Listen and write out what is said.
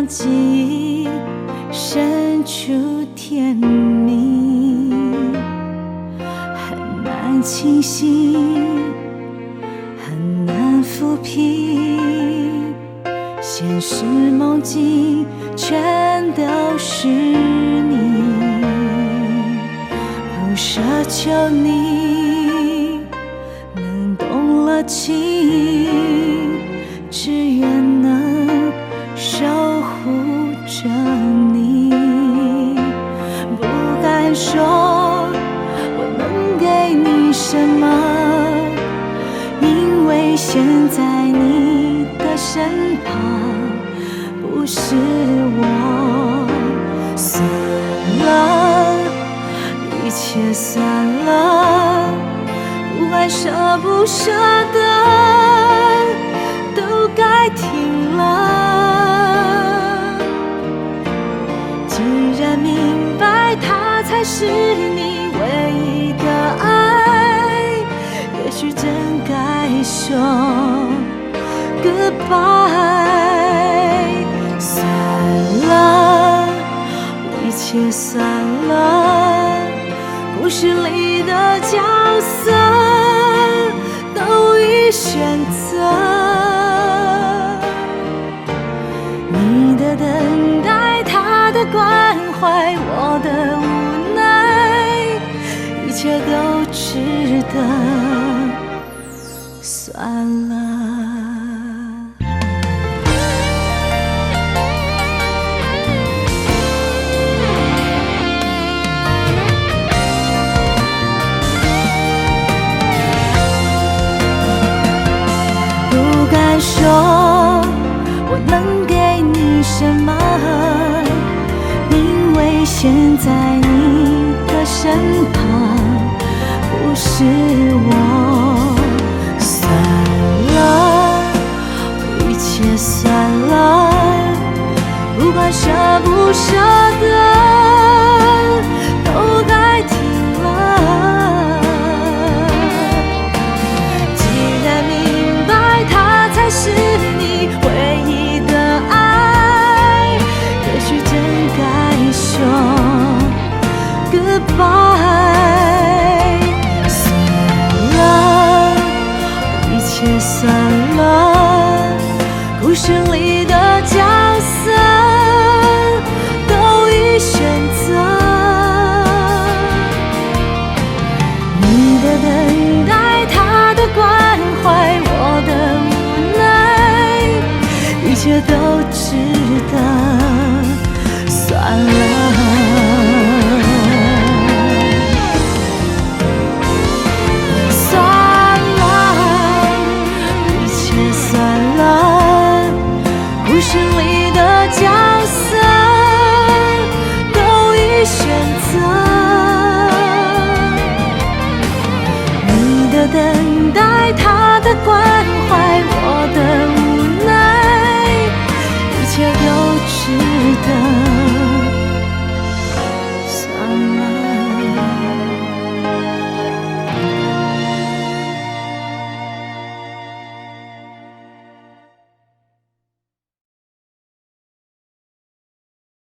记忆深处甜蜜，很难清醒，很难抚平，现实梦境全都是你，不奢求你能懂了情，只愿能守护着你。不敢说我能给你什么，因为现在你的身旁不是我。算了，一切算了，不管舍不舍得，都该停了。既然明白他才是你唯一的爱，也许真该说 goodbye。 算了，一切算了，故事里的角色都已选择，你的等待，他的关怀，我的无奈，一切都值得。算了。不敢说我能给你什么，因为现在你的身旁不是我。算了，一切算了，不管舍不舍得，都该停了。既然明白他才是你唯一的爱，也许真该说 goodbye。 算了，一切算了，故事里的角色都已选择，你的等待，他的关怀，我的无奈，一切都值得。算了，算了，一切算了，故事里